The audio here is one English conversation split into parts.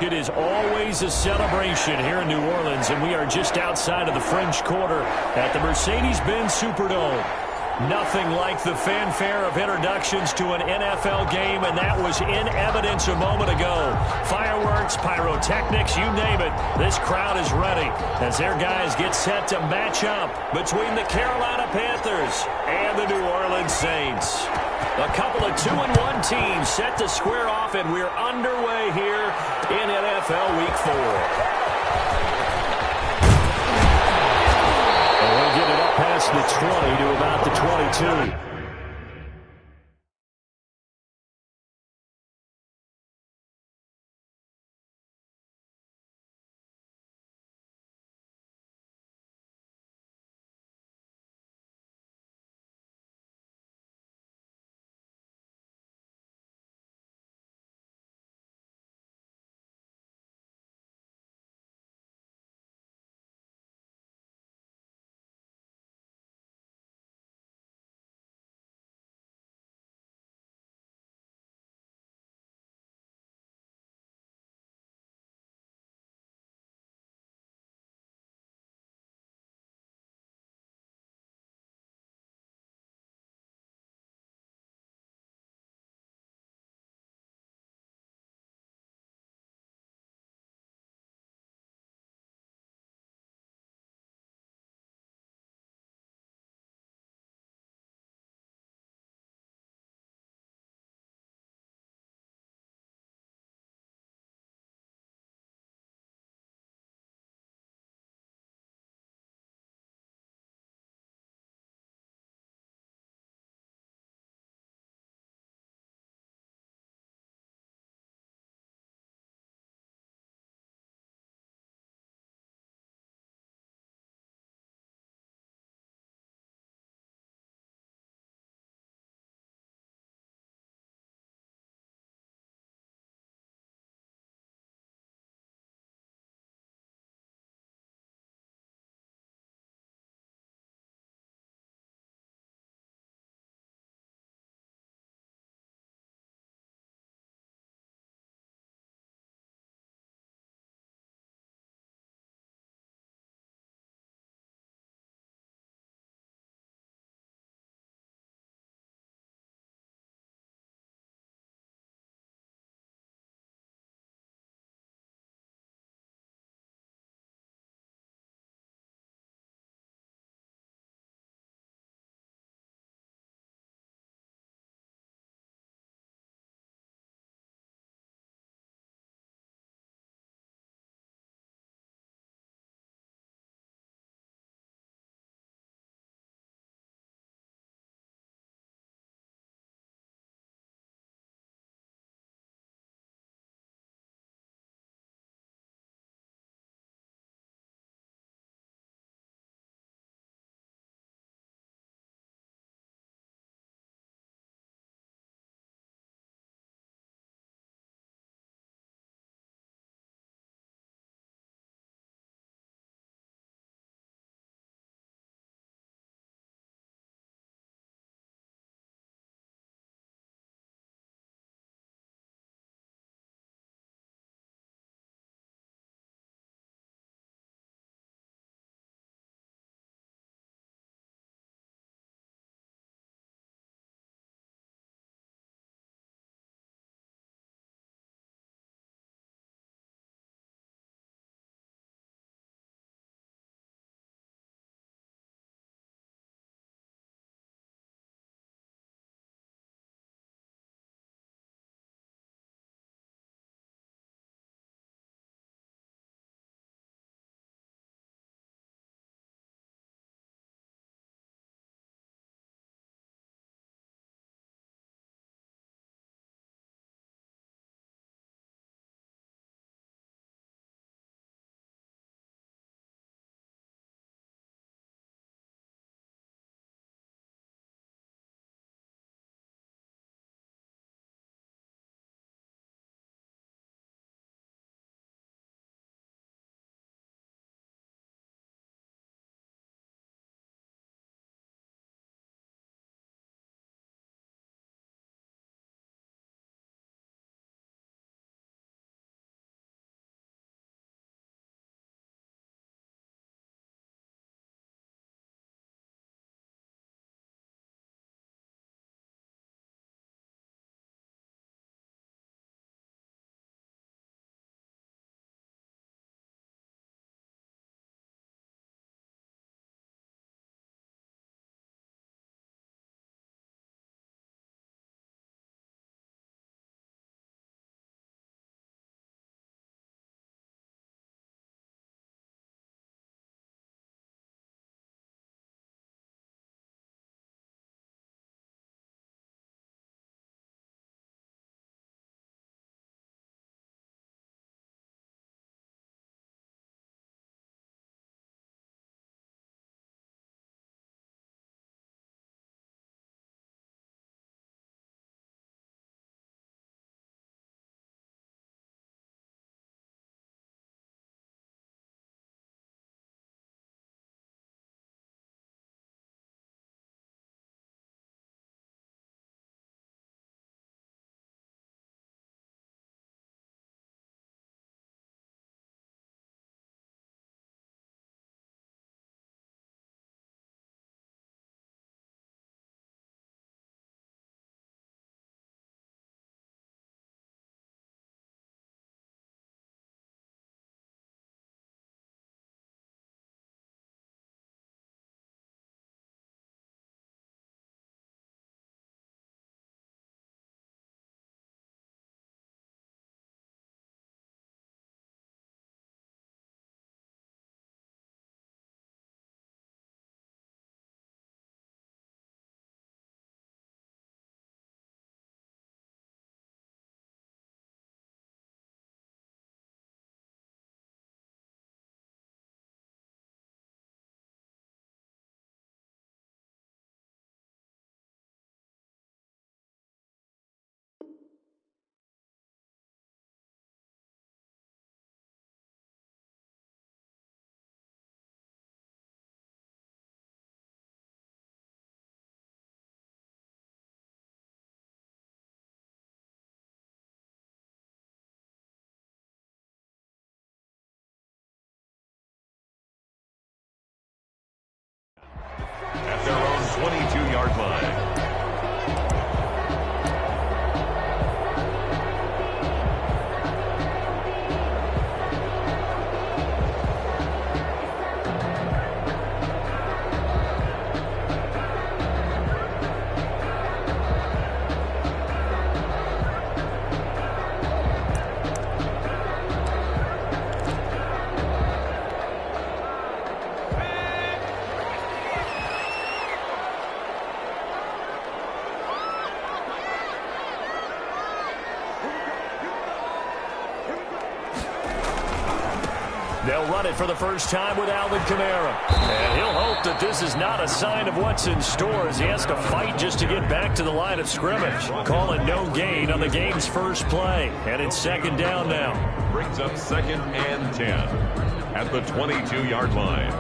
It is always a celebration here in New Orleans, and we are just outside of the French Quarter at the Mercedes-Benz Superdome. Nothing like the fanfare of introductions to an NFL game, and that was in evidence a moment ago. Fireworks, pyrotechnics, you name it. This crowd is ready as their guys get set to match up between the Carolina Panthers and the New Orleans Saints. A couple of 2-1 teams set to square off, and we're underway here in NFL Week 4. We'll get it up past the 20 to about the 22. They'll run it for the first time with Alvin Kamara. And he'll hope that this is not a sign of what's in store as he has to fight just to get back to the line of scrimmage. Call it no gain on the game's first play. And it's second down now. Brings up 2nd and 10 at the 22-yard line.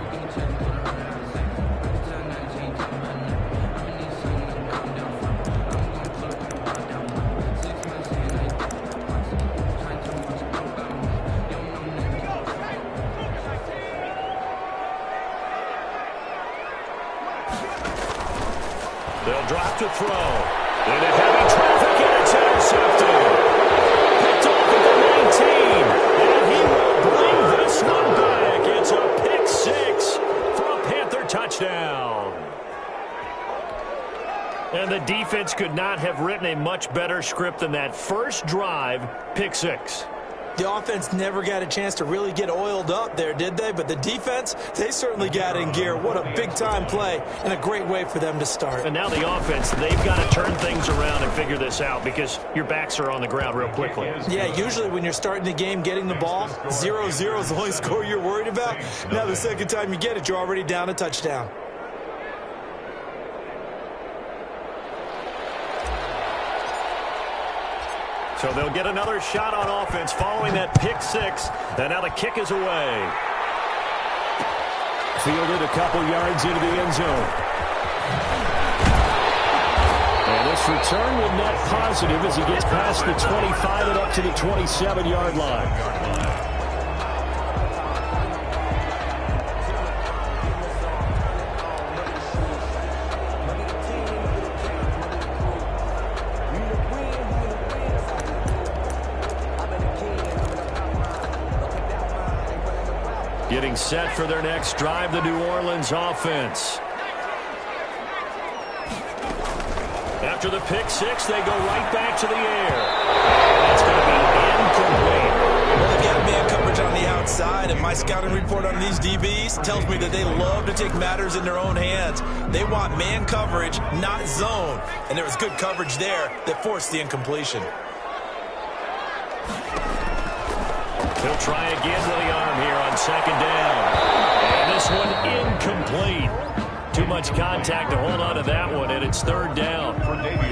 They'll drop to throw. Into heavy traffic, and it's intercepted. Picked off at the 19. And he will bring this one back. It's a pick six for a Panther touchdown. And the defense could not have written a much better script than that first drive, pick six. The offense never got a chance to really get oiled up there, did they? But the defense, they certainly got in gear. What a big-time play and a great way for them to start. And now the offense, they've got to turn things around and figure this out because your backs are on the ground real quickly. Yeah, usually when you're starting the game, getting the ball, 0-0 is the only score you're worried about. Now the second time you get it, you're already down a touchdown. So they'll get another shot on offense following that pick six. And now the kick is away. Fielded a couple yards into the end zone. And this return will net positive as he gets past the 25 and up to the 27-yard line. Getting set for their next drive, the New Orleans offense. After the pick six, they go right back to the air. And it's going to be incomplete. Well, they've got man coverage on the outside, and my scouting report on these DBs tells me that they love to take matters in their own hands. They want man coverage, not zone. And there was good coverage there that forced the incompletion. He'll try again with the arm here on second down. And this one incomplete. Too much contact to hold on to that one, and it's third down.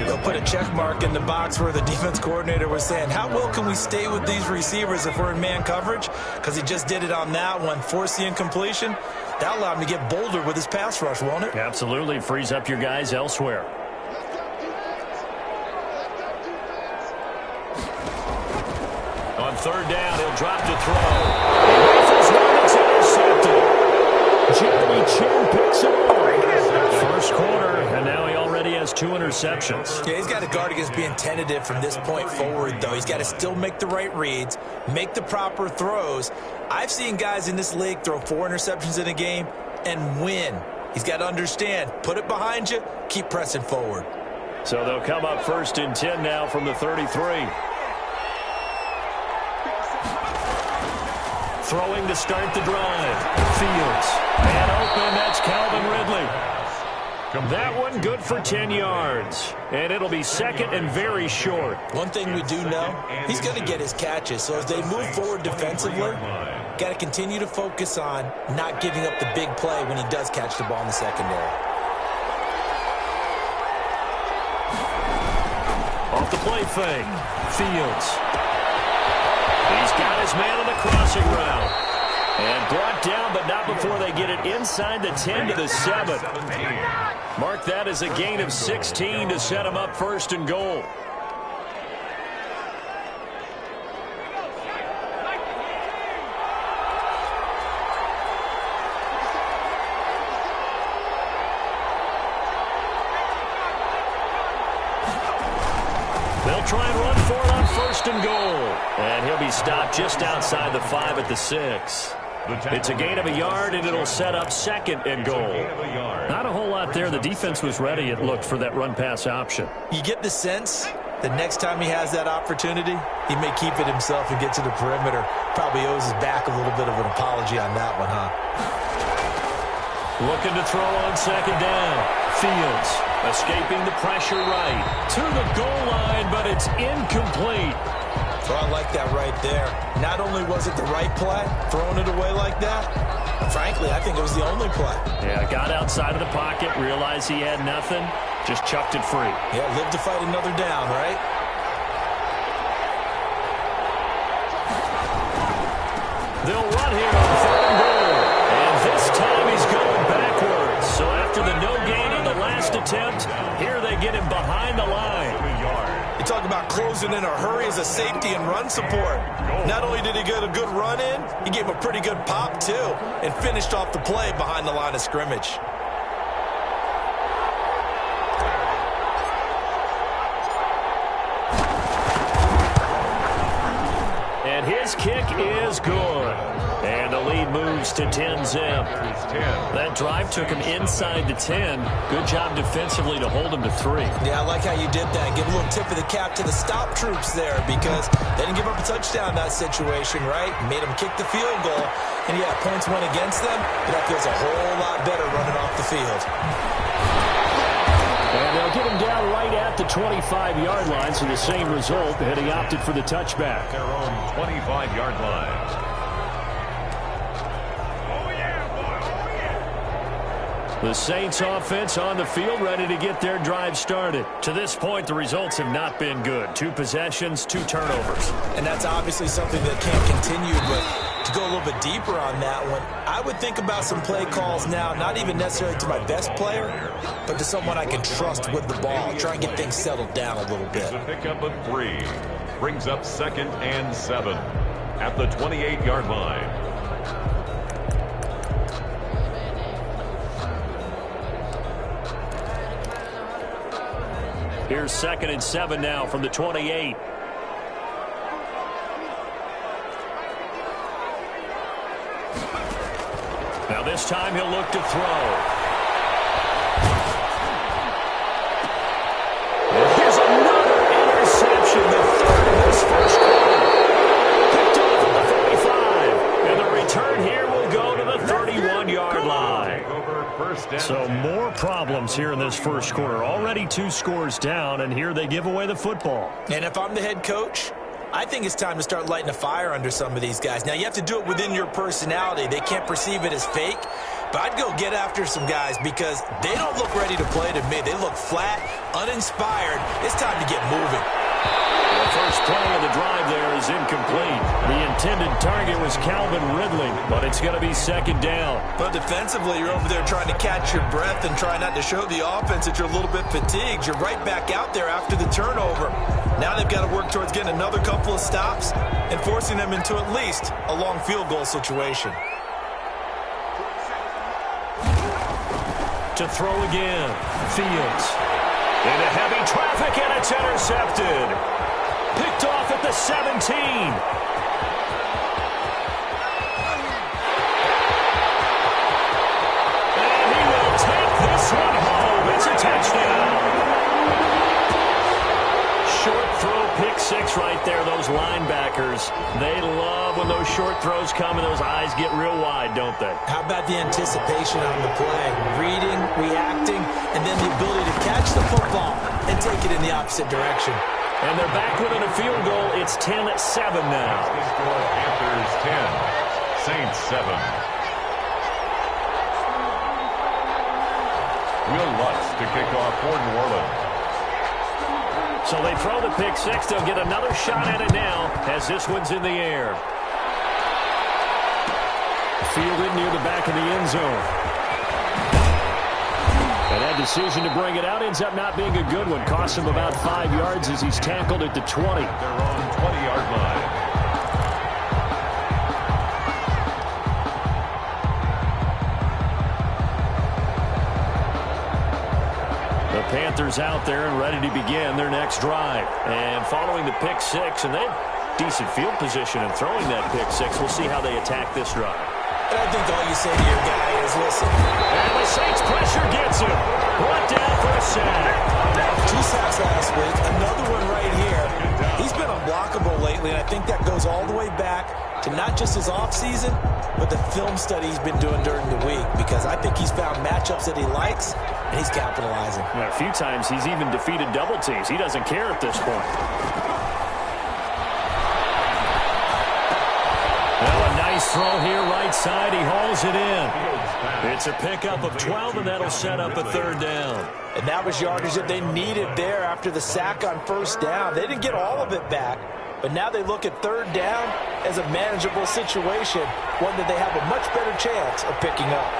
They'll put a check mark in the box where the defense coordinator was saying, how well can we stay with these receivers if we're in man coverage? Because he just did it on that one, forced the incompletion. That allowed him to get bolder with his pass rush, won't it? Absolutely. Frees up your guys elsewhere. On third down, he'll drop to throw. He rifles one, it's intercepted. Jeremy Chin picks it up. First quarter, and now he already has 2 interceptions. Yeah, he's got to guard against being tentative from this point forward, though. He's got to still make the right reads, make the proper throws. I've seen guys in this league throw 4 interceptions in a game and win. He's got to understand, put it behind you, keep pressing forward. So they'll come up first and 10 now from the 33. Throwing to start the drive. Fields. Man open, that's Calvin Ridley. That one good for 10 yards. And it'll be second and very short. One thing we do know, he's going to get his catches. So as they move forward defensively, got to continue to focus on not giving up the big play when he does catch the ball in the secondary. Off the play fake. Fields. He's got his man on the crossing route. And brought down, but not before they get it inside the 10 to the 7. Mark that as a gain of 16 to set him up first and goal. They'll try and run for it on first and goal. And he'll be stopped just outside the 5 at the 6. It's a gain of a yard, and it'll set up second and goal. Not a whole lot there. The defense was ready, it looked, for that run-pass option. You get the sense that next time he has that opportunity, he may keep it himself and get to the perimeter. Probably owes his back a little bit of an apology on that one, huh? Looking to throw on second down. Fields escaping the pressure right to the goal line, but it's incomplete. Well, I like that right there. Not only was it the right play, throwing it away like that, frankly, I think it was the only play. Yeah, got outside of the pocket, realized he had nothing, just chucked it free. Yeah, live to fight another down, right? They'll run here on 3rd and goal. And this time he's going backwards. So after the no gain on the last attempt, here they get him behind the line. You talk about closing in a hurry as a safety and run support. Not only did he get a good run in, he gave him a pretty good pop, too, and finished off the play behind the line of scrimmage. And his kick is good. And the lead moves to 10-zip. That drive took him inside the 10. Good job defensively to hold him to 3. Yeah, I like how you did that. Give a little tip of the cap to the stop troops there because they didn't give up a touchdown in that situation, right? Made them kick the field goal. And, yeah, points went against them, but that feels a whole lot better running off the field. And they'll get him down right at the 25-yard line, so the same result, and he opted for the touchback. Their own 25-yard line. The Saints offense on the field, ready to get their drive started. To this point, the results have not been good. 2 possessions, 2 turnovers. And that's obviously something that can't continue, but to go a little bit deeper on that one, I would think about some play calls now, not even necessarily to my best player, but to someone I can trust with the ball. Try and get things settled down a little bit. The pickup of 3 brings up 2nd and 7 at the 28-yard line. Here's 2nd and 7 now from the 28. Now this time he'll look to throw. And here's another interception, the 3rd of this first quarter. Picked off at the 45. And the return here will go to the 31-yard line. So more problems here in this first quarter. Already 2 scores down, and here they give away the football. And if I'm the head coach, I think it's time to start lighting a fire under some of these guys. Now, you have to do it within your personality. They can't perceive it as fake. But I'd go get after some guys because they don't look ready to play to me. They look flat, uninspired. It's time to get moving. The first play of the drive there is incomplete. The intended target was Calvin Ridley, but it's going to be 2nd down. But defensively, you're over there trying to catch your breath and try not to show the offense that you're a little bit fatigued. You're right back out there after the turnover. Now they've got to work towards getting another couple of stops and forcing them into at least a long field goal situation. To throw again, Fields. Into heavy traffic, and it's intercepted. Picked off at the 17. And he will take this one home. It's a touchdown. Short throw, pick 6 right there. Those linebackers, they love when those short throws come and those eyes get real wide, don't they? How about the anticipation on the play? Reading, reacting, and then the ability to catch the football and take it in the opposite direction. And they're back within a field goal. It's 10-7 now. The score, Panthers 10, Saints 7. Will Lutz to kick off for New Orleans. So they throw the pick 6. They'll get another shot at it now as this one's in the air. Fielded near the back of the end zone. And that decision to bring it out ends up not being a good one. Costs him about 5 yards as he's tackled at the 20. Their own 20-yard line. The Panthers out there and ready to begin their next drive. And following the pick 6, and they have decent field position and throwing that pick 6. We'll see how they attack this drive. And I think all you say to your guy is, listen. And the Saints pressure gets him. Brought down for a sack. 2 sacks last week, another one right here. He's been unblockable lately, and I think that goes all the way back to not just his offseason, but the film study he's been doing during the week, because I think he's found matchups that he likes, and he's capitalizing. Yeah, a few times he's even defeated double teams. He doesn't care at this point. his throw here, right side. He hauls it in. It's a pickup of 12, and that'll set up a third down. And that was yardage that they needed there after the sack on first down. They didn't get all of it back, but now they look at third down as a manageable situation, one that they have a much better chance of picking up.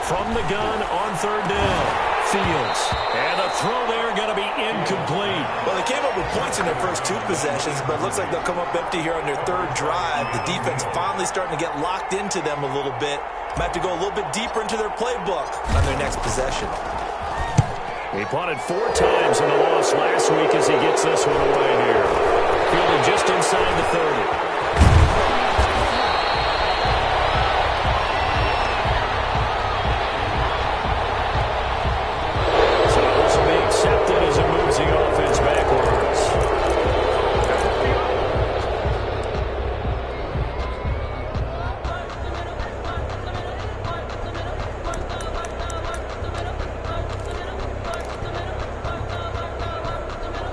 From the gun on third down. Fields. And a throw there going to be incomplete. Well, they came up with points in their first two possessions, but it looks like they'll come up empty here on their third drive. The defense finally starting to get locked into them a little bit. Might have to go a little bit deeper into their playbook on their next possession. He punted 4 times in the loss last week as he gets this one away here. Fielding just inside the 30.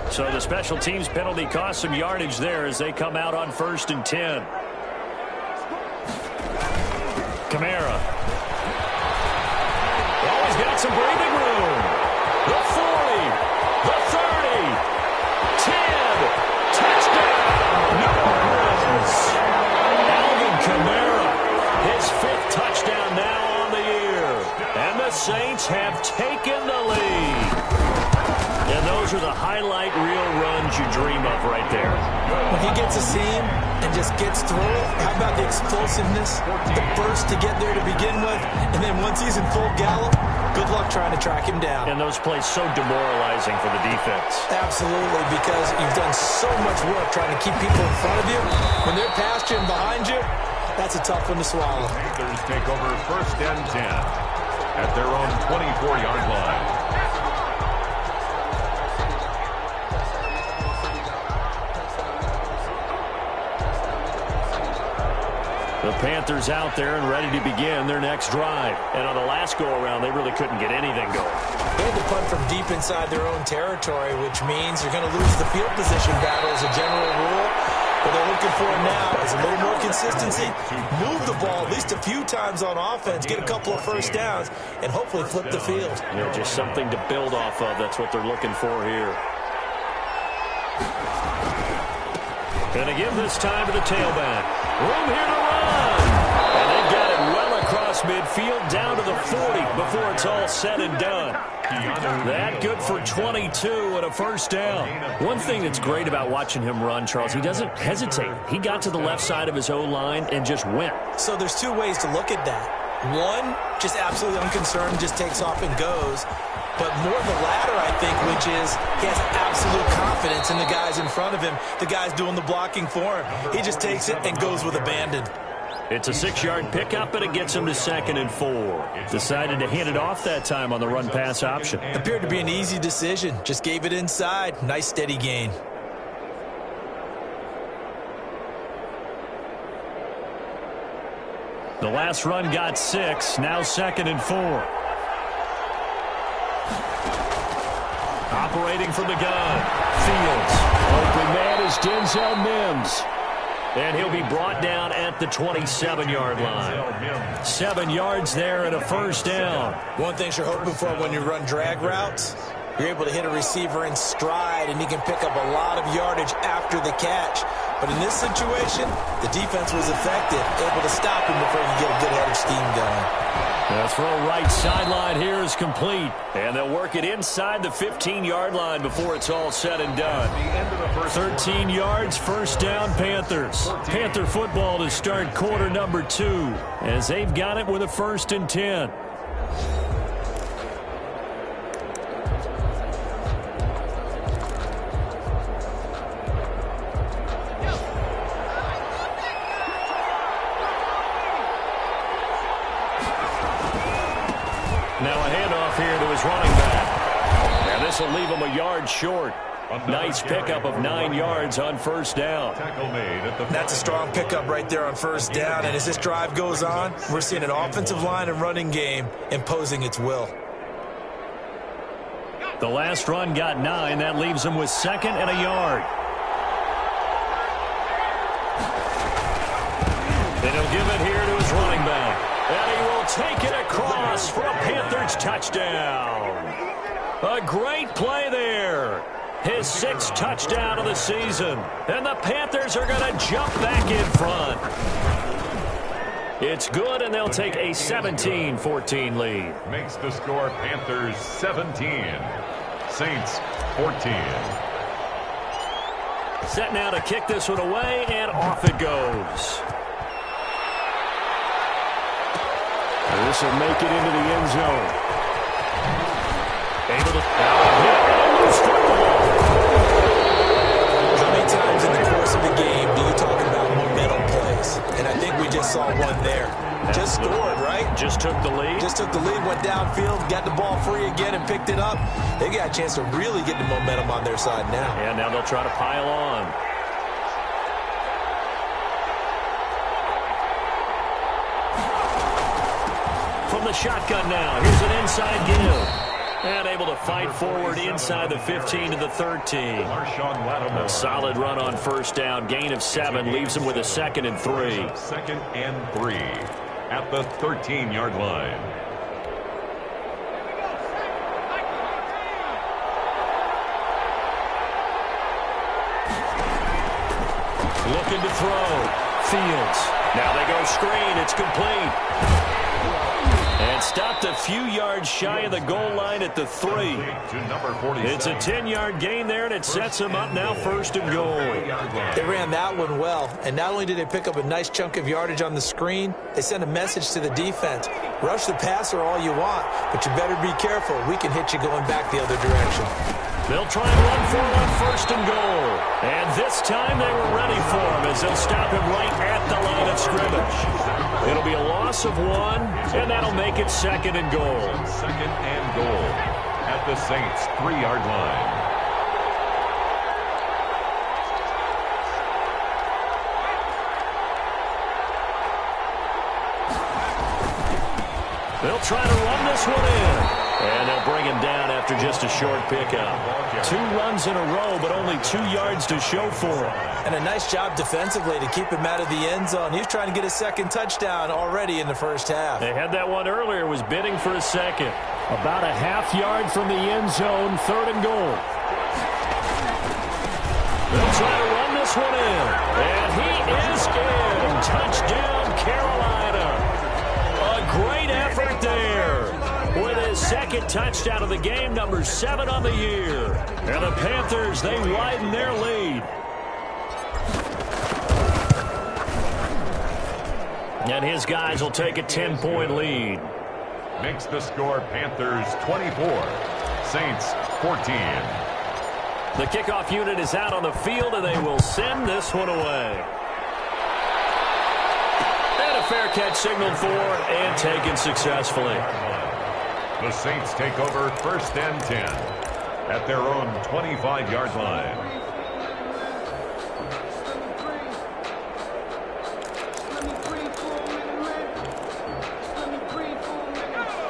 So the special teams penalty cost some yardage there as they come out on 1st and 10. Kamara. Oh, he's got some breathing room. The 40, the 30, 10, touchdown, New Orleans. Alvin Kamara, his 5th touchdown now on the year. And the Saints have taken the lead. And those are the highlight reel runs you dream of right there. When he gets a seam and just gets through it, how about the explosiveness, the burst to get there to begin with, and then once he's in full gallop, good luck trying to track him down. And those plays so demoralizing for the defense. Absolutely, because you've done so much work trying to keep people in front of you. When they're past you and behind you, that's a tough one to swallow. Panthers take over 1st and 10 at their own 24-yard line. The Panthers out there and ready to begin their next drive. And on the last go-around, they really couldn't get anything going. They had to punt from deep inside their own territory, which means you're going to lose the field position battle as a general rule. What they're looking for now is a little more consistency, move the ball at least a few times on offense, get a couple of first downs, and hopefully flip the field. You know, just something to build off of. That's what they're looking for here. Going to give this time to the tailback. Room here to run. And they've got it well across midfield down to the 40 before it's all said and done. That good for 22 and a first down. One thing that's great about watching him run, Charles, he doesn't hesitate. He got to the left side of his O-line and just went. So there's 2 ways to look at that. One, just absolutely unconcerned, just takes off and goes. But more the latter, I think, which is he has absolute confidence in the guys in front of him, the guys doing the blocking for him. He just takes it and goes with abandon. It's a 6-yard pickup, and it gets him to 2nd and 4. Decided to hand it off that time on the run-pass option. Appeared to be an easy decision. Just gave it inside. Nice, steady gain. The last run got 6. Now 2nd and 4. Operating from the gun. Fields. Open man is Denzel Mims. And he'll be brought down at the 27-yard line. 7 yards there and a first down. One thing you're hoping for when you run drag routes, you're able to hit a receiver in stride, and he can pick up a lot of yardage after the catch. But in this situation, the defense was effective, able to stop him before he could get a good head of steam going. The throw right sideline here is complete. And they'll work it inside the 15-yard line before it's all said and done. 13 yards, first down, Panthers. Panther football to start quarter number 2 as they've got it with a 1st and 10. Now a handoff here to his running back. And this will leave him a yard short. Nice pickup of 9 yards on first down. That's a strong pickup right there on first down. And as this drive goes on, we're seeing an offensive line and running game imposing its will. The last run got 9. That leaves him with 2nd and a yard. he'll give it here to his running back. And he will take it across for a Panthers touchdown. A great play there. His 6th touchdown of the season. And the Panthers are going to jump back in front. It's good, and they'll take a 17-14 lead. Makes the score Panthers 17, Saints 14. Set now to kick this one away, and off it goes. This will make it into the end zone. Able to How many times in the course of the game do you talk about momentum plays? And I think we just saw one there. Just scored, right? Just took the lead. Just took the lead, went downfield, got the ball free again, and picked it up. They got a chance to really get the momentum on their side now. And now they'll try to pile on. From the shotgun now, here's an inside give. And able to fight forward inside the 15 to the 13. A solid run on first down. Gain of 7 leaves him with a 2nd and 3. 2nd and 3 at the 13-yard line. Looking to throw. Fields. Now they go screen. It's complete. And stopped a few yards shy of the goal line at the 3. It's a 10-yard gain there, and it sets them up now 1st and goal. They ran that one well, and not only did they pick up a nice chunk of yardage on the screen, they sent a message to the defense. Rush the passer all you want, but you better be careful. We can hit you going back the other direction. They'll try and run for it on 1st and goal. And this time they were ready for him as they'll stop him right at the line of scrimmage. It'll be a loss of 1, and that'll make it 2nd and goal. 2nd and goal at the Saints' 3-yard line. They'll try to run this one in. And they'll bring him down after just a short pickup. 2 runs in a row, but only 2 yards to show for him. And a nice job defensively to keep him out of the end zone. He was trying to get a 2nd touchdown already in the first half. They had that one earlier, was bidding for a 2nd. About a half yard from the end zone, 3rd and goal. They'll try to run this one in. And he is in. Touchdown, Carolina. A great effort there. With his 2nd touchdown of the game, number 7 on the year. And the Panthers, they widen their lead. And his guys will take a 10-point lead. Makes the score Panthers 24, Saints 14. The kickoff unit is out on the field, and they will send this one away. And a fair catch signaled for and taken successfully. The Saints take over 1st and 10 at their own 25-yard line.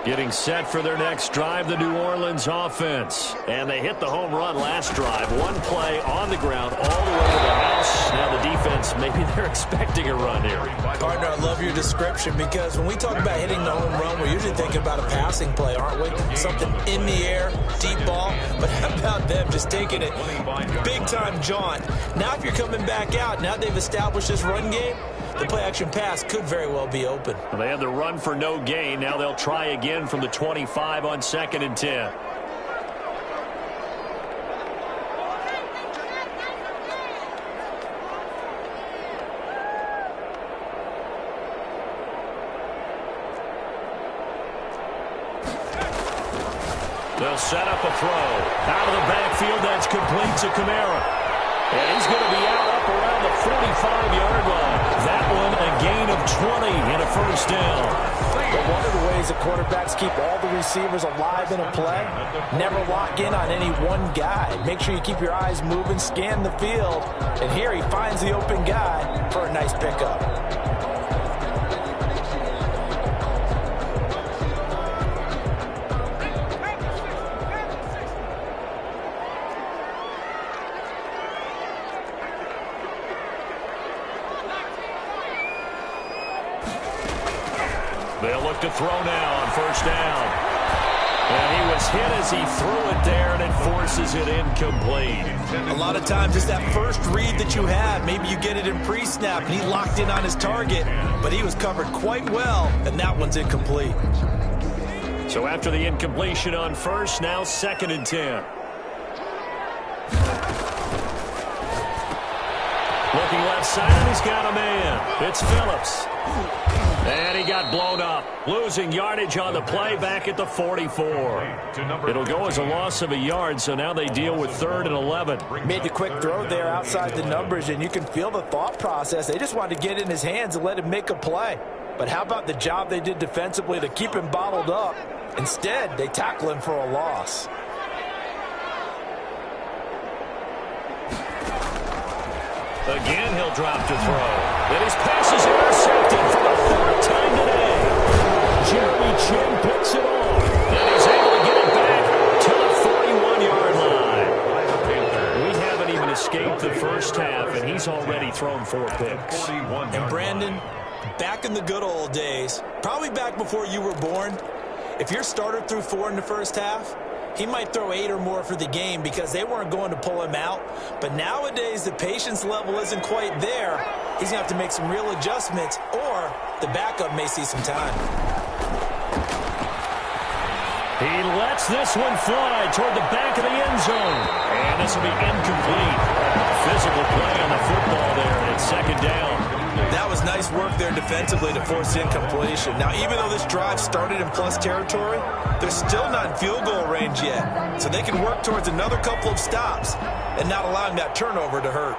Getting set for their next drive, the New Orleans offense. And they hit the home run last drive. One play on the ground all the way to the house. Now the defense, maybe they're expecting a run here. Partner, I love your description because when we talk about hitting the home run, we're usually thinking about a passing play, aren't we? Something in the air, deep ball. But how about them just taking it big-time jaunt? Now if you're coming back out, now they've established this run game, the play-action pass could very well be open. Well, they had the run for no gain. Now they'll try again from the 25 on 2nd and 10. They'll set up a throw. Out of the backfield, that's complete to Kamara. And he's going to be out up around the 45-yard line. That one a gain of 20 and a 1st down. But one of the ways that quarterbacks keep all the receivers alive in a play, never lock in on any one guy. Make sure you keep your eyes moving, scan the field. And here he finds the open guy for a nice pickup. They'll look to throw now on first down. And he was hit as he threw it there, and it forces it incomplete. A lot of times it's that first read that you have. Maybe you get it in pre-snap, and he locked in on his target, but he was covered quite well, and that one's incomplete. So after the incompletion on first, now 2nd and 10. Looking left side, he's got a man. It's Phillips. And he got blown up, losing yardage on the play back at the 44. It'll go as a loss of a yard, so now they deal with 3rd and 11. Made the quick throw there outside the numbers, and you can feel the thought process. They just wanted to get in his hands and let him make a play. But how about the job they did defensively to keep him bottled up? Instead, they tackle him for a loss. Again, he'll drop to throw. And his pass is intercepted for the 4th time today. Jeremy Chin picks it off. And he's able to get it back to the 41-yard line. We haven't even escaped the first half, and he's already thrown 4 picks. And Brandon, back in the good old days, probably back before you were born, if your starter threw 4 in the first half, he might throw 8 or more for the game because they weren't going to pull him out. But nowadays, the patience level isn't quite there. He's going to have to make some real adjustments, or the backup may see some time. He lets this one fly toward the back of the end zone. And this will be incomplete. Physical play on the football there, and it's 2nd down. That was nice work there defensively to force the incompletion. Now, even though this drive started in plus territory, they're still not in field goal range yet. So they can work towards another couple of stops and not allowing that turnover to hurt.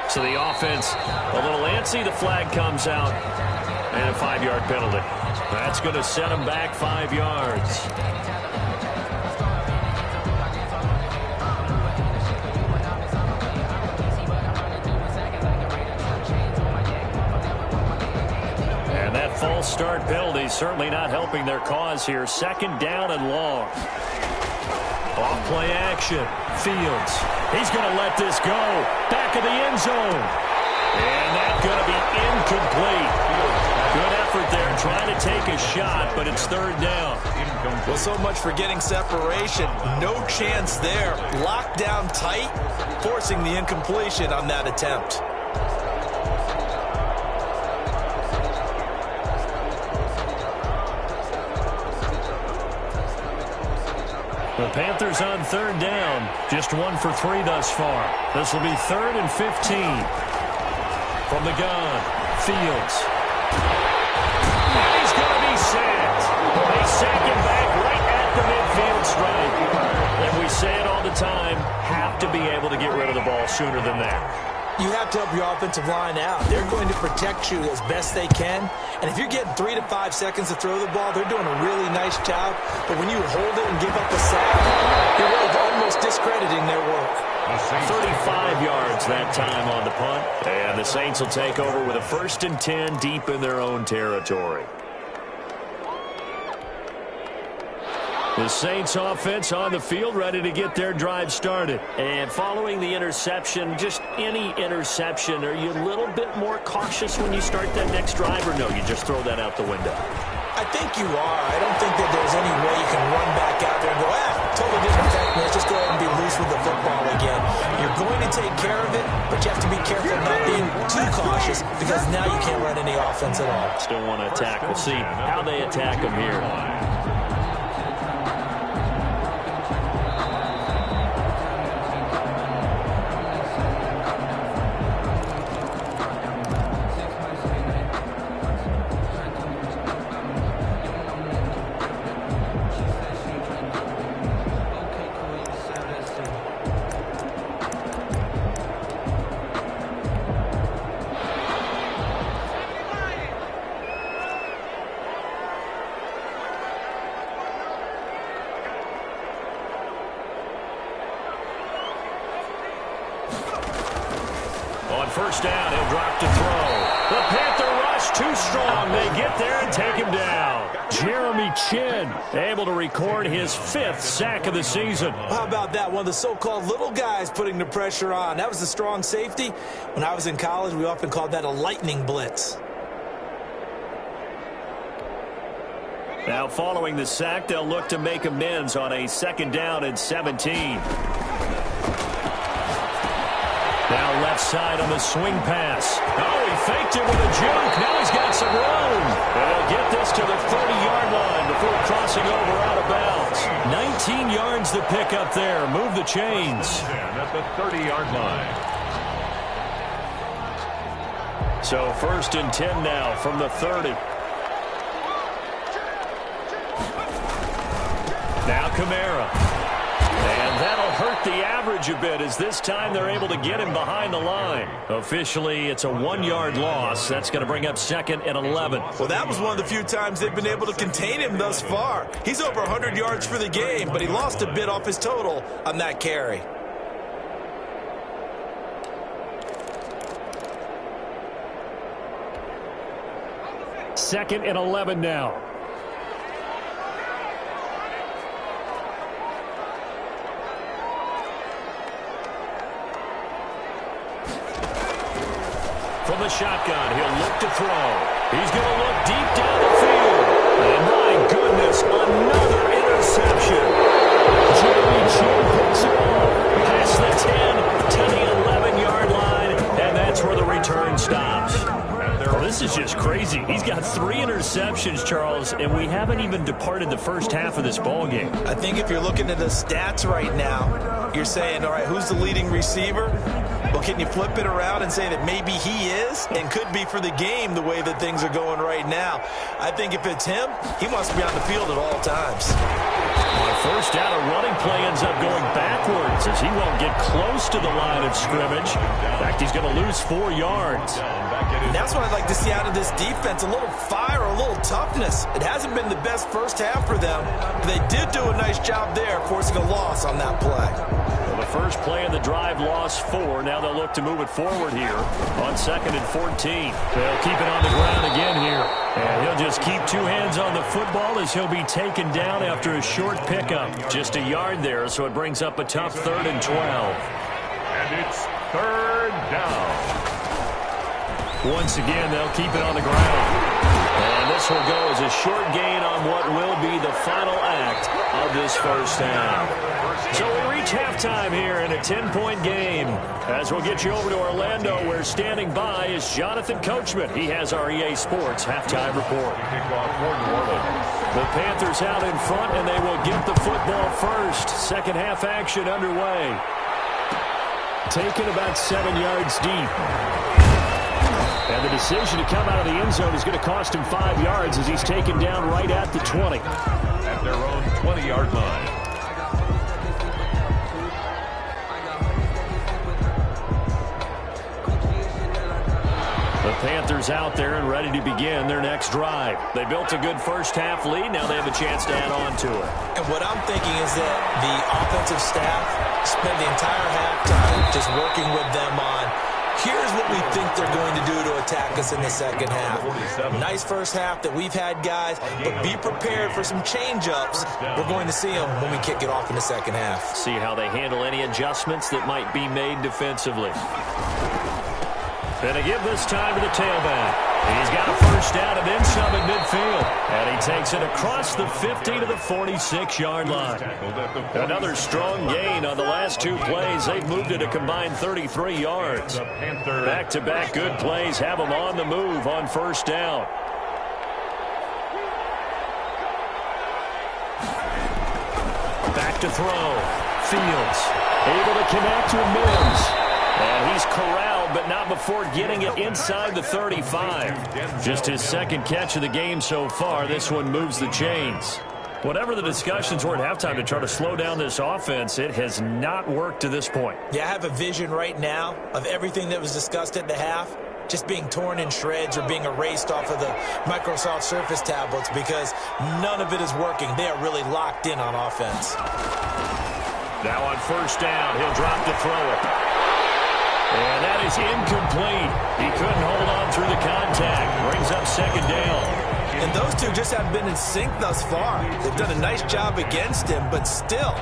So the offense a little antsy. The flag comes out. And a 5-yard penalty. That's going to set him back 5 yards. False start penalty certainly not helping their cause here. 2nd down and long. Off play action. Fields. He's going to let this go. Back of the end zone. And that's going to be incomplete. Good effort there trying to take a shot, but it's 3rd down. Well, so much for getting separation. No chance there. Locked down tight, forcing the incompletion on that attempt. The Panthers on 3rd down. Just 1 for 3 thus far. This will be 3rd and 15. From the gun, Fields. And he's going to be sacked. They sack him back right at the midfield stripe. And we say it all the time, have to be able to get rid of the ball sooner than that. You have to help your offensive line out. They're going to protect you as best they can. And if you're getting 3 to 5 seconds to throw the ball, they're doing a really nice job. But when you hold it and give up a sack, you're really almost discrediting their work. 35 yards that time on the punt. And the Saints will take over with a 1st and 10 deep in their own territory. The Saints offense on the field ready to get their drive started. And following the interception, just any interception, are you a little bit more cautious when you start that next drive, or no, you just throw that out the window? I think you are. I don't think that there's any way you can run back out there and go, totally didn't affect me. Let's just go ahead and be loose with the football again. You're going to take care of it, but you have to be careful not being too cautious because now you can't run any offense at all. Still want to attack. We'll see how they attack them here. First down, he'll drop to throw. The Panther rush too strong. They get there and take him down. Jeremy Chin able to record his 5th sack of the season. How about that? One of the so-called little guys putting the pressure on. That was the strong safety. When I was in college, we often called that a lightning blitz. Now following the sack, they'll look to make amends on a 2nd down and 17. Now left side on the swing pass. Oh, he faked it with a juke. Now he's got some room. And he'll get this to the 30-yard line before crossing over out of bounds. 19 yards to pick up there. Move the chains. And at the 30-yard line. So 1st and 10 now from the 30. Now Kamara. And that'll hurt the average a bit as this time they're able to get him behind the line. Officially, it's a 1-yard loss. That's going to bring up 2nd and 11. Well, that was one of the few times they've been able to contain him thus far. He's over 100 yards for the game, but he lost a bit off his total on that carry. Second and 11 now. From the shotgun, he'll look to throw. He's going to look deep down the field. And my goodness, another interception. Jeremy Chin picks it off. Past the 10 to the 11-yard line, and that's where the return stops. Well, this is just crazy. He's got 3 interceptions, Charles, and we haven't even departed the first half of this ball game. I think if you're looking at the stats right now, you're saying, all right, who's the leading receiver? Well, can you flip it around and say that maybe he is and could be for the game the way that things are going right now? I think if it's him, he wants to be on the field at all times. On 1st down, a running play ends up going backwards as he won't get close to the line of scrimmage. In fact, he's going to lose 4 yards. And that's what I'd like to see out of this defense, a little fire, a little toughness. It hasn't been the best first half for them, but they did do a nice job there, forcing a loss on that play. Well, the first play of the drive lost 4. Now they'll look to move it forward here on 2nd and 14. They'll keep it on the ground again here. And he'll just keep 2 hands on the football as he'll be taken down after a short pickup. Just a yard there, so it brings up a tough 3rd and 12. And it's 3rd down. Once again, they'll keep it on the ground. And this will go as a short gain on what will be the final act of this first half. So we reach halftime here in a 10-point game. As we'll get you over to Orlando, where standing by is Jonathan Coachman. He has our EA Sports halftime report. The Panthers out in front, and they will get the football first. Second half action underway. Taken about 7 yards deep. And the decision to come out of the end zone is going to cost him 5 yards as he's taken down right at the 20. At their own 20-yard line. The Panthers out there and ready to begin their next drive. They built a good first half lead. Now they have a chance to add on to it. And what I'm thinking is that the offensive staff spent the entire halftime just working with them on, here's what we think they're going to do to attack us in the second half. Nice first half that we've had, guys, but be prepared for some change-ups. We're going to see them when we kick it off in the second half. See how they handle any adjustments that might be made defensively. Gonna give this time to the tailback. He's got a first down and then some at midfield. And he takes it across the 50 to the 46-yard line. Another strong gain on the last 2 plays. They've moved it a combined 33 yards. Back-to-back good plays have them on the move on first down. Back to throw. Fields able to connect with Mims. And he's corralled, but not before getting it inside the 35. Just his 2nd catch of the game so far. This one moves the chains. Whatever the discussions were at halftime to try to slow down this offense, it has not worked to this point. Yeah, I have a vision right now of everything that was discussed at the half just being torn in shreds or being erased off of the Microsoft Surface tablets because none of it is working. They are really locked in on offense. Now on first down, he'll drop to throw it. And that is incomplete. He couldn't hold on through the contact. Brings up second down. And those two just haven't been in sync thus far. They've done a nice job against him, but still,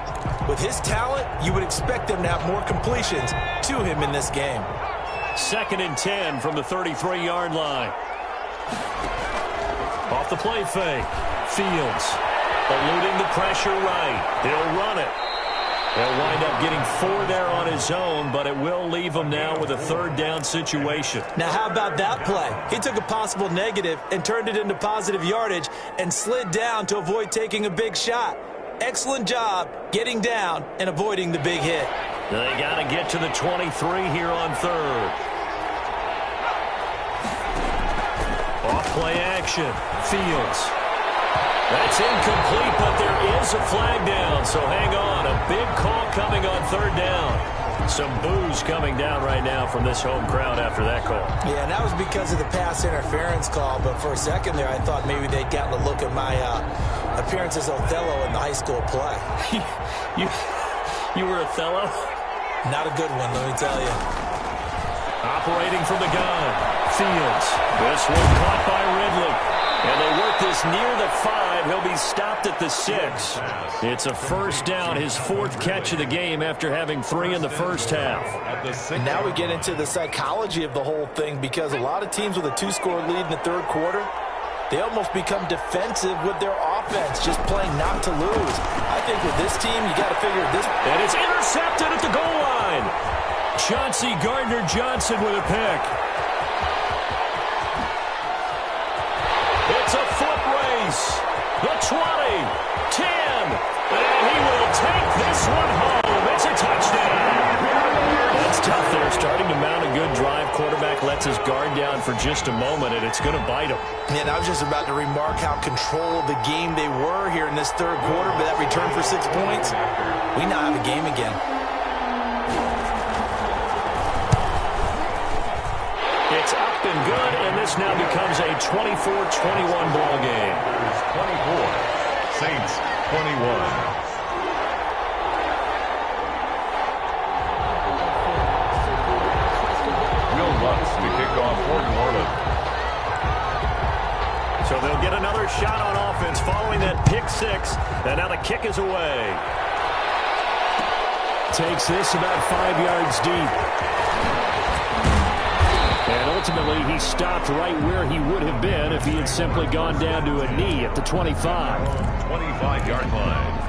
with his talent, you would expect them to have more completions to him in this game. 2nd and 10 from the 33-yard line. Off the play fake. Fields eluding the pressure right. He'll run it. He'll wind up getting 4 there on his own, but it will leave him now with a 3rd down situation. Now, how about that play? He took a possible negative and turned it into positive yardage and slid down to avoid taking a big shot. Excellent job getting down and avoiding the big hit. They got to get to the 23 here on 3rd. Off play action. Fields. That's incomplete, but there is a flag down, so hang on. A big call coming on 3rd down. Some boos coming down right now from this home crowd after that call. Yeah, and that was because of the pass interference call, but for a second there I thought maybe they'd gotten a look at my appearance as Othello in the high school play. You were Othello? Not a good one, let me tell you. Operating from the gun. Fields. This one caught by Ridley. And they work this near the 5. He'll be stopped at the 6. It's a 1st down, his 4th catch of the game after having 3 in the first half. And now we get into the psychology of the whole thing, because a lot of teams with a 2-score lead in the 3rd quarter, they almost become defensive with their offense, just playing not to lose. I think with this team, you got to figure this. And it's intercepted at the goal line. Chauncey Gardner-Johnson with a pick. It's a foot race. The 20, 10, and he will take this one home. It's a touchdown. That's tough there, starting to mount a good drive. Quarterback lets his guard down for just a moment, and it's going to bite him. And I was just about to remark how controlled the game they were here in this 3rd quarter, but that return for 6 points, we now have a game again. It's up and good, and this now becomes a 24-21 ball game. 24, Saints 21. To kick off for New Orleans. So they'll get another shot on offense following that pick 6, and now the kick is away. Takes this about 5 yards deep. And ultimately he stopped right where he would have been if he had simply gone down to a knee at the 25. 25-yard line.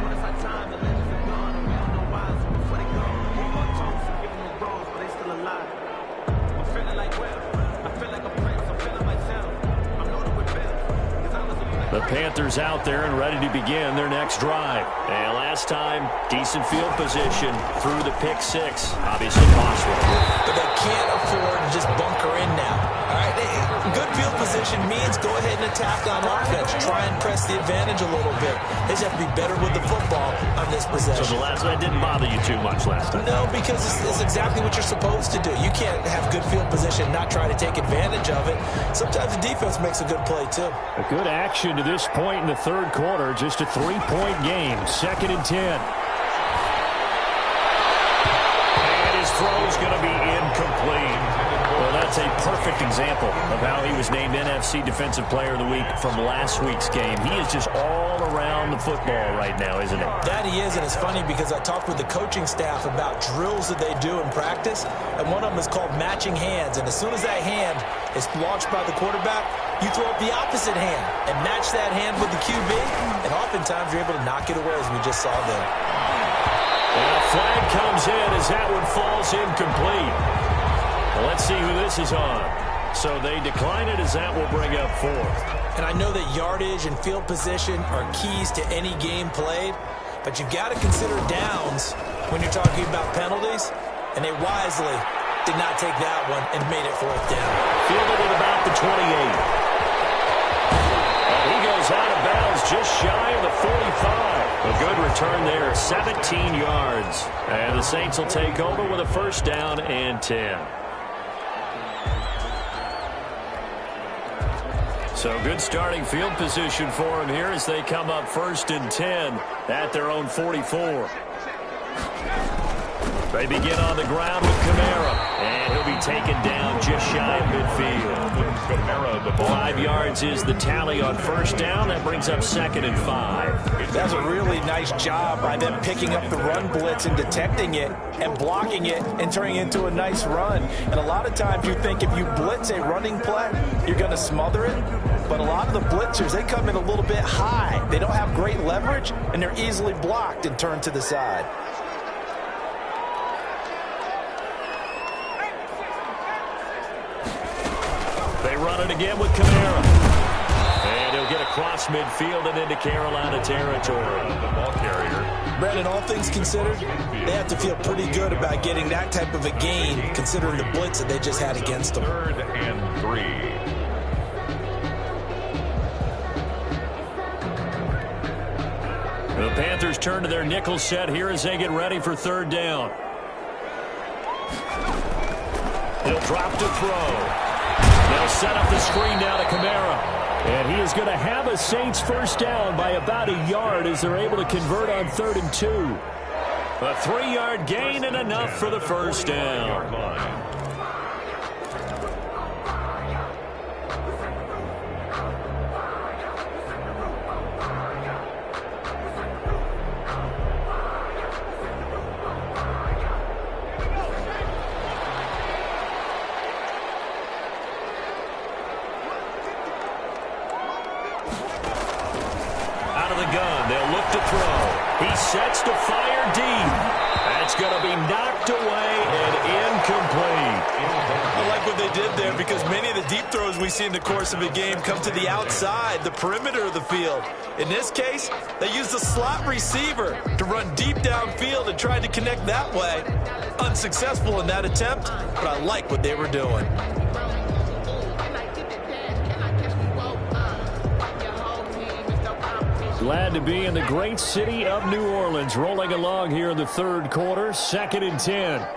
The Panthers out there and ready to begin their next drive. And last time, decent field position through the pick 6. Obviously possible. But they can't afford to just bunker in now. All right, good field position means go ahead and attack on offense. Try and press the advantage a little bit. They just have to be better with the football on this possession. So the last one didn't bother you too much last time? No, because it's exactly what you're supposed to do. You can't have good field position and not try to take advantage of it. Sometimes the defense makes a good play, too. A good action to this point in the 3rd quarter. Just a 3-point game. 2nd and 10. And his throw is going to be incomplete. Well, that's a perfect example of how he was named NFC Defensive Player of the Week from last week's game. He is just all around the football right now, isn't he? That he is, and it's funny because I talked with the coaching staff about drills that they do in practice, and one of them is called matching hands. And as soon as that hand is launched by the quarterback, you throw up the opposite hand and match that hand with the QB, and oftentimes you're able to knock it away, as we just saw there. And a flag comes in as that one falls incomplete. Well, let's see who this is on. So they decline it as that will bring up 4th. And I know that yardage and field position are keys to any game played, but you've got to consider downs when you're talking about penalties, and they wisely did not take that one and made it 4th down. Fielded at about the 28. And he goes out of bounds just shy of the 45. A good return there, 17 yards. And the Saints will take over with a 1st down and 10. So good starting field position for them here as they come up 1st and 10 at their own 44. They begin on the ground with Kamara, and he'll be taken down just shy of midfield. Kamara, the ball. 5 yards is the tally on first down. That brings up 2nd and 5. That's a really nice job by them picking up the run blitz and detecting it and blocking it and turning it into a nice run. And a lot of times you think if you blitz a running play, you're going to smother it. But a lot of the blitzers, they come in a little bit high. They don't have great leverage, and they're easily blocked and turned to the side. They run it again with Kamara. And he'll get across midfield and into Carolina territory. The ball carrier. Brandon, all things considered, they have to feel pretty good about getting that type of a gain, considering the blitz that they just had against them. 3rd and 3. The Panthers turn to their nickel set here as they get ready for 3rd down. He'll drop to throw. They'll set up the screen now to Kamara. And he is going to have a Saints first down by about a yard as they're able to convert on 3rd and 2. A 3-yard gain and enough for the first down. Sets to fire deep. That's going to be knocked away and incomplete. I like what they did there because many of the deep throws we see in the course of a game come to the outside, the perimeter of the field. In this case, they used the slot receiver to run deep downfield and tried to connect that way. Unsuccessful in that attempt, but I like what they were doing. Glad to be in the great city of New Orleans, rolling along here in the 3rd quarter, 2nd and 10.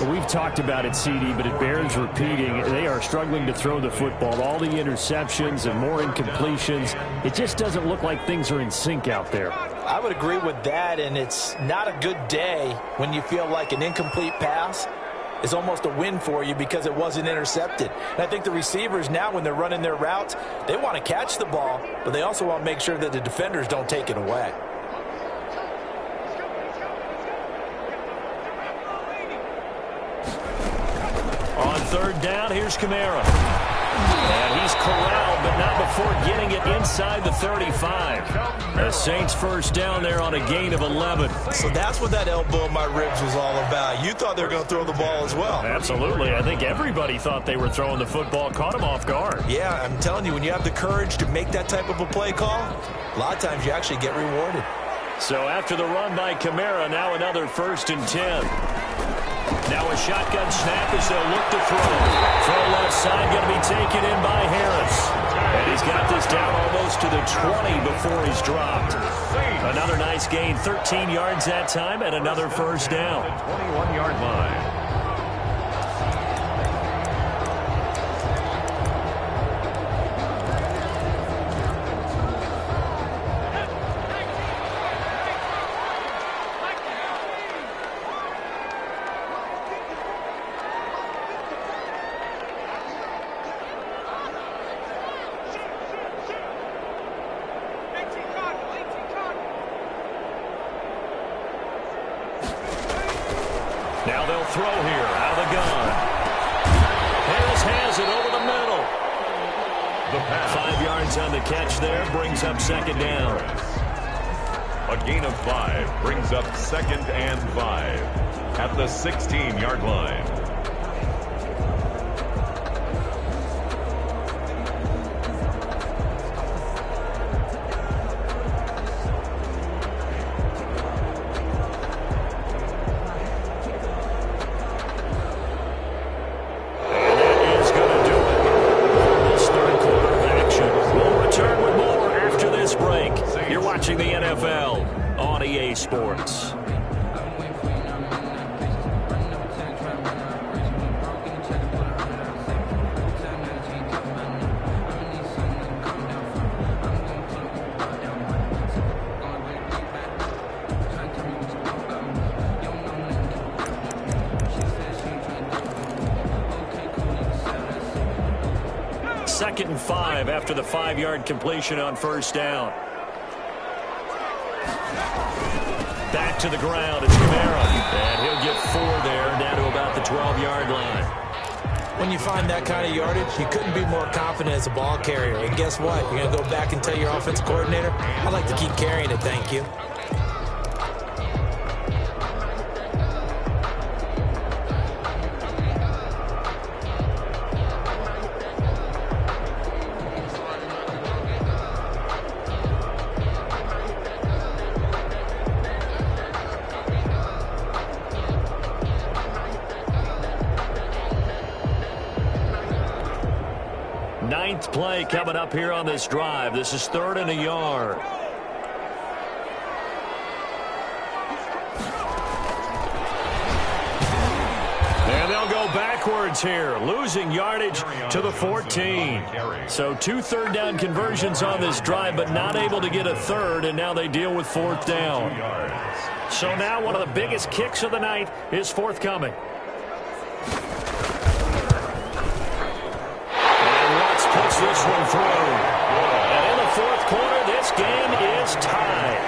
We've talked about it, CD, but it bears repeating. They are struggling to throw the football. All the interceptions and more incompletions. It just doesn't look like things are in sync out there. I would agree with that, and it's not a good day when you feel like an incomplete pass is almost a win for you because it wasn't intercepted. And I think the receivers now, when they're running their routes, they want to catch the ball, but they also want to make sure that the defenders don't take it away. On 3rd down, here's Kamara. And he's corralled, but not before getting it inside the 35. The Saints first down there on a gain of 11. So that's what that elbow in my ribs was all about. You thought they were going to throw the ball as well. Absolutely. I think everybody thought they were throwing the football, caught him off guard. Yeah, I'm telling you, when you have the courage to make that type of a play call, a lot of times you actually get rewarded. So after the run by Kamara, now another 1st and 10. Now a shotgun snap as they'll look to throw. Throw left side going to be taken in by Harris. And he's got this down almost to the 20 before he's dropped. Another nice gain, 13 yards that time, and another first down. 21-yard line. Now they'll throw here out of the gun. Harris has it over the middle. The pass. 5 yards on the catch there, brings up 2nd down. A gain of 5 brings up 2nd and 5 at the 16-yard line. on EA Sports. Second and 5 after the 5-yard completion on first down. Back to the ground. It's Kamara. And he'll get 4 there, down to about the 12-yard line. When you find that kind of yardage, you couldn't be more confident as a ball carrier. And guess what? You're going to go back and tell your offensive coordinator, I'd like to keep carrying it, thank you. Ninth play coming up here on this drive. This is 3rd and a yard. And they'll go backwards here, losing yardage to the 14. So 2 third-down conversions on this drive, but not able to get a third, and now they deal with 4th down. So now one of the biggest kicks of the night is forthcoming. Puts this one through. And in the 4th quarter, this game is tied.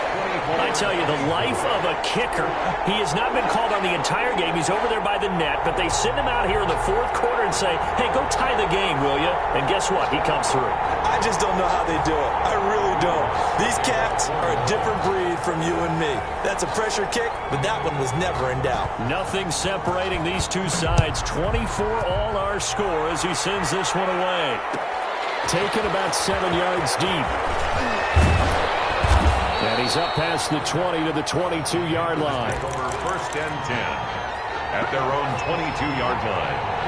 I tell you, the life of a kicker. He has not been called on the entire game. He's over there by the net, but they send him out here in the 4th quarter and say, hey, go tie the game, will you? And guess what? He comes through. I just don't know how they do it. I really don't. These cats are a different breed from you and me. That's a pressure kick, but that one was never in doubt. Nothing separating these two sides. 24 all our score as he sends this one away. Taken about 7 yards deep. And he's up past the 20 to the 22-yard line. Over 1st and 10 at their own 22-yard line.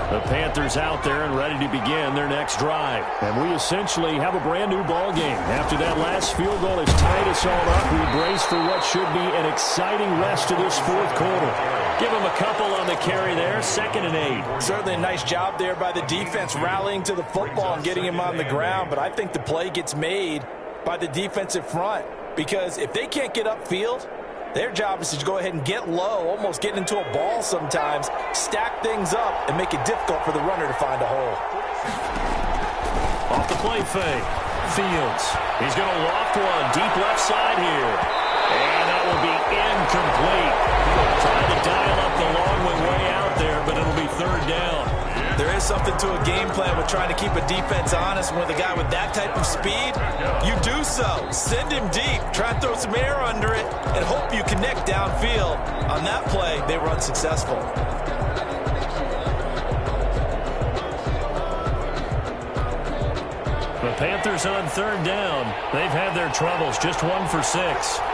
The Panthers out there and ready to begin their next drive. And we essentially have a brand new ball game. After that last field goal has tied us all up, we brace for what should be an exciting rest of this 4th quarter. Give him a couple on the carry there, 2nd and 8. Certainly a nice job there by the defense rallying to the football and getting him on the ground. But I think the play gets made by the defensive front. Because if they can't get upfield, their job is to go ahead and get low, almost get into a ball sometimes, stack things up, and make it difficult for the runner to find a hole. Off the play fake. Fields. He's going to loft one deep left side here. And that will be incomplete. Trying to dial up the long one way out there, but it'll be 3rd down. There is something to a game plan with trying to keep a defense honest. With a guy with that type of speed, you do so. Send him deep. Try and throw some air under it and hope you connect downfield. On that play, they were unsuccessful. The Panthers on 3rd down. They've had their troubles. Just 1 for 6.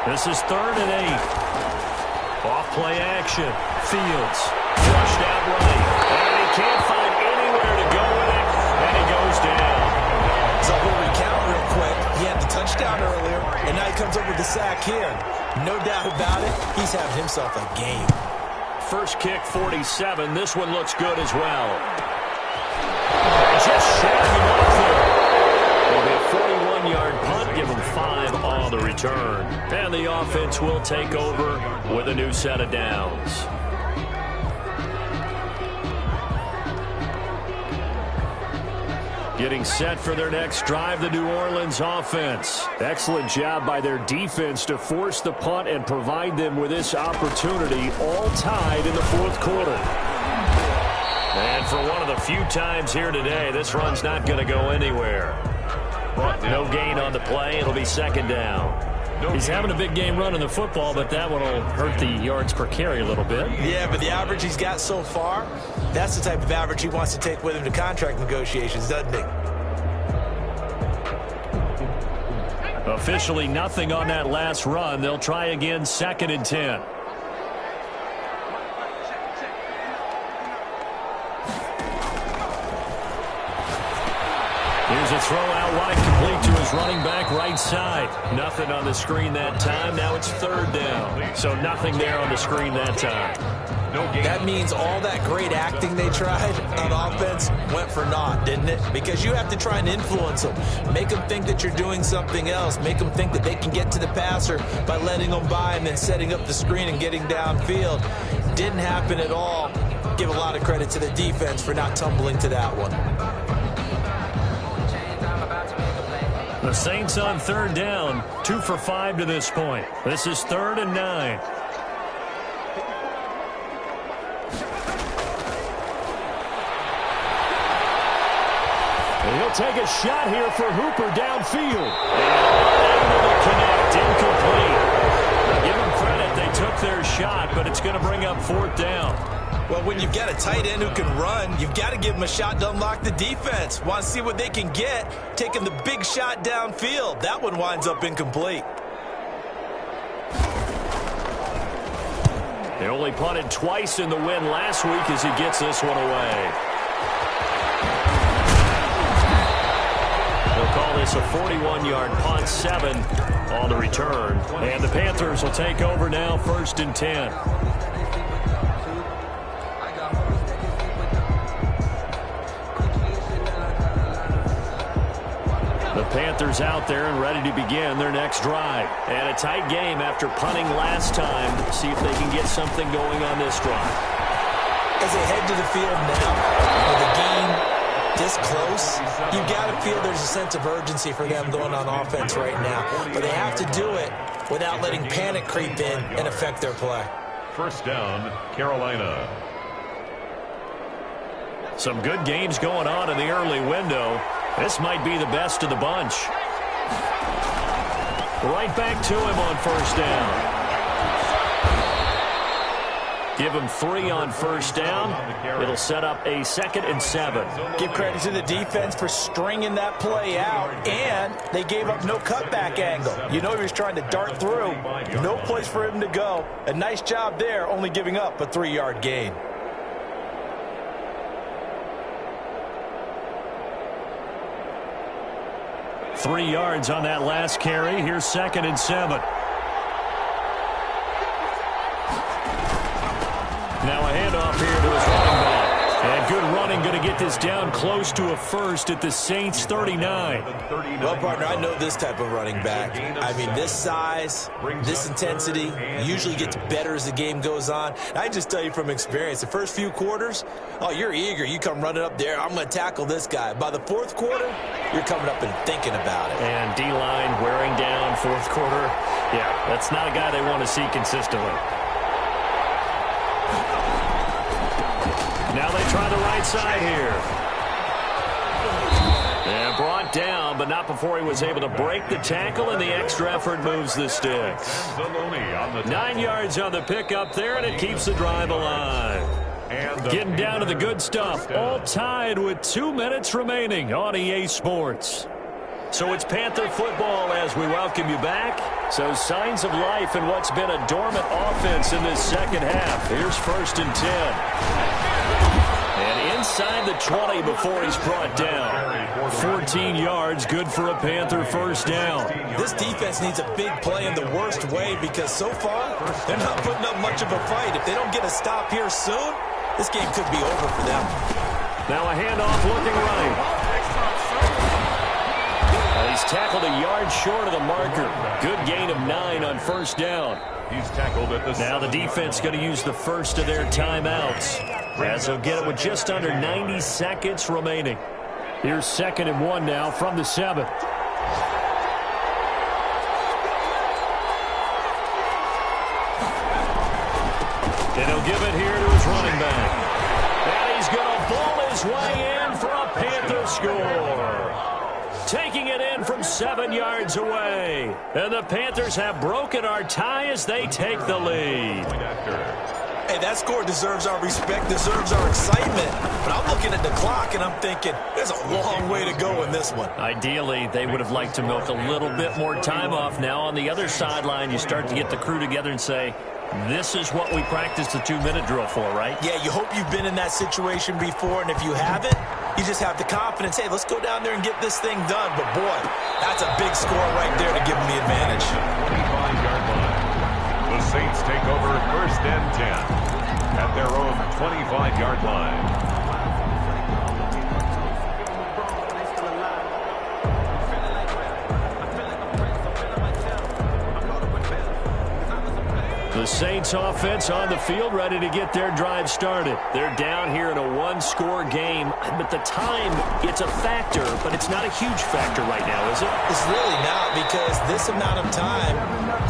This is 3rd and 8. Off play action. Fields. Flushed out right. And he can't find anywhere to go with it. And he goes down. So we'll recount real quick. He had the touchdown earlier, and now he comes up with the sack here. No doubt about it, he's having himself a game. First kick, 47. This one looks good as well. Just shaking him off there. It'll be a 41-yard punt. Give him 5 on the return. And the offense will take over with a new set of downs. Getting set for their next drive, the New Orleans offense. Excellent job by their defense to force the punt and provide them with this opportunity, all tied in the 4th quarter. And for one of the few times here today, this run's not going to go anywhere. No gain on the play. It'll be 2nd down. He's having a big game running the football, but that one will hurt the yards per carry a little bit. Yeah, but the average he's got so far, that's the type of average he wants to take with him to contract negotiations, doesn't he? Officially nothing on that last run. They'll try again, 2nd and 10. Here's a throw out wide, complete to his running back right side. Nothing on the screen that time. Now it's third down. So nothing there on the screen that time. That means all that great acting they tried on offense went for naught, didn't it? Because you have to try and influence them. Make them think that you're doing something else. Make them think that they can get to the passer by letting them by and then setting up the screen and getting downfield. Didn't happen at all. Give a lot of credit to the defense for not tumbling to that one. The Saints on third down, 2 for 5 to this point. This is 3rd and 9. He'll take a shot here for Hooper downfield. And able to connect, incomplete. Give them credit, they took their shot, but it's going to bring up 4th down. Well, when you've got a tight end who can run, you've got to give him a shot to unlock the defense. Want to see what they can get, taking the big shot downfield. That one winds up incomplete. They only punted twice in the win last week as he gets this one away. They'll call this a 41-yard punt, 7 on the return. And the Panthers will take over now, 1st and 10. The Panthers out there and ready to begin their next drive. And a tight game after punting last time. See if they can get something going on this drive. As they head to the field now, with the game this close, you've got to feel there's a sense of urgency for them going on offense right now. But they have to do it without letting panic creep in and affect their play. 1st down, Carolina. Some good games going on in the early window. This might be the best of the bunch. Right back to him on 1st down. Give him 3 on 1st down. It'll set up a 2nd and 7. Give credit to the defense for stringing that play out, and they gave up no cutback angle. You know he was trying to dart through. No place for him to go. A nice job there, only giving up a 3-yard gain. Three yards on that last carry. Here's 2nd and 7. Now a handoff here to his running back. And good running, going to get this down close to a 1st at the Saints 39. Well, partner, I know this type of running back. I mean, this size, this intensity usually gets better as the game goes on. I just tell you from experience, the first few quarters, oh, you're eager. You come running up there, I'm going to tackle this guy. By the 4th quarter, you're coming up and thinking about it. And D-line wearing down 4th quarter. Yeah, that's not a guy they want to see consistently. Now they try the right side here. And brought down, but not before he was able to break the tackle, and the extra effort moves the sticks. 9 yards on the pickup there, and it keeps the drive alive. Getting down to the good stuff. All tied with 2 minutes remaining on EA Sports. So it's Panther football as we welcome you back. So signs of life in what's been a dormant offense in this second half. Here's 1st and 10. And inside the 20 before he's brought down. 14 yards, good for a Panther 1st down. This defense needs a big play in the worst way because so far they're not putting up much of a fight. If they don't get a stop here soon, this game could be over for them. Now a handoff looking right. He's tackled a yard short of the marker. Good gain of 9 on 1st down. He's tackled at the Now the defense going to use the first of their timeouts, as they'll get it with just under 90 seconds remaining. Here's 2nd and 1 now from the 7. And he'll give it here to his running back. And he's going to ball his way in for a Panther score. Taking it in from 7 yards away. And the Panthers have broken our tie as they take the lead. Hey, that score deserves our respect, deserves our excitement. But I'm looking at the clock, and I'm thinking, there's a long way to go in this one. Ideally, they would have liked to milk a little bit more time off. Now, on the other sideline, you start to get the crew together and say, this is what we practiced the 2-minute drill for, right? Yeah, you hope you've been in that situation before, and if you haven't, You just have the confidence, hey, let's go down there and get this thing done. But, boy, that's a big score right there to give them the advantage. 25-yard line. The Saints take over first and 10 at their own 25-yard line. The Saints offense on the field, ready to get their drive started. They're down here in a one-score game, but the time, it's a factor, but it's not a huge factor right now, is it? It's really not, because this amount of time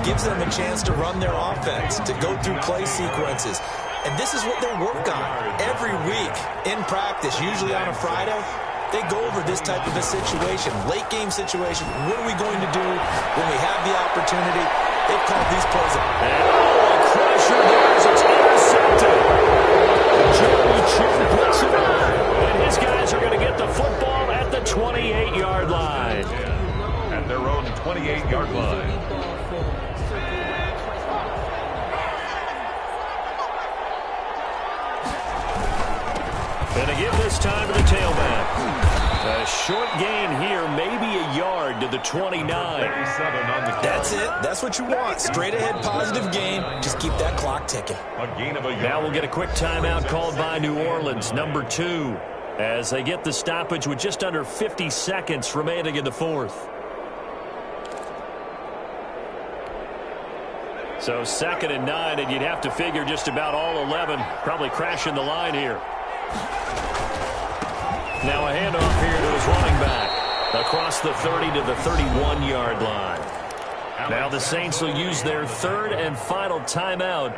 gives them a chance to run their offense, to go through play sequences. And this is what they work on every week in practice, usually on a Friday. They go over this type of a situation, late game situation. What are we going to do when we have the opportunity? They've called these plays up. And a pressure there as it's intercepted. Jeremy Chin puts it on. And his guys are going to get the football at the 28-yard line. At their own 28-yard line. And again this time to the tailback. A short gain here, maybe a yard to the 29. That's it. That's what you want. Straight ahead positive game. Just keep that clock ticking. Now we'll get a quick timeout called by New Orleans, number 2, as they get the stoppage with just under 50 seconds remaining in the fourth. So 2nd and 9, and you'd have to figure just about all 11 probably crashing the line here. Now a handoff here to his running back across the 30 to the 31-yard line. Now the Saints will use their third and final timeout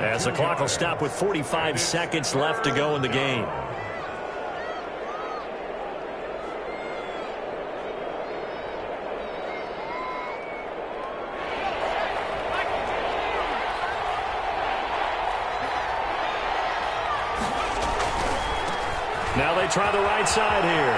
as the clock will stop with 45 seconds left to go in the game. Now they try the right side here.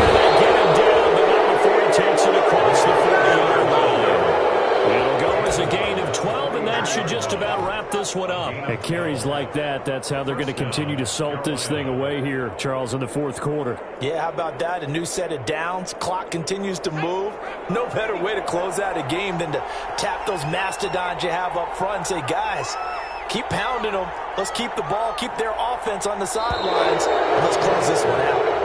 They get him down, but not before he takes it across the 40-yard line. It'll go as a gain of 12, and that should just about wrap this one up. At carries like that, that's how they're going to continue to salt this thing away here, Charles, in the fourth quarter. Yeah, how about that? A new set of downs. Clock continues to move. No better way to close out a game than to tap those mastodons you have up front and say, guys, keep pounding them. Let's keep the ball, keep their offense on the sidelines, and let's close this one out.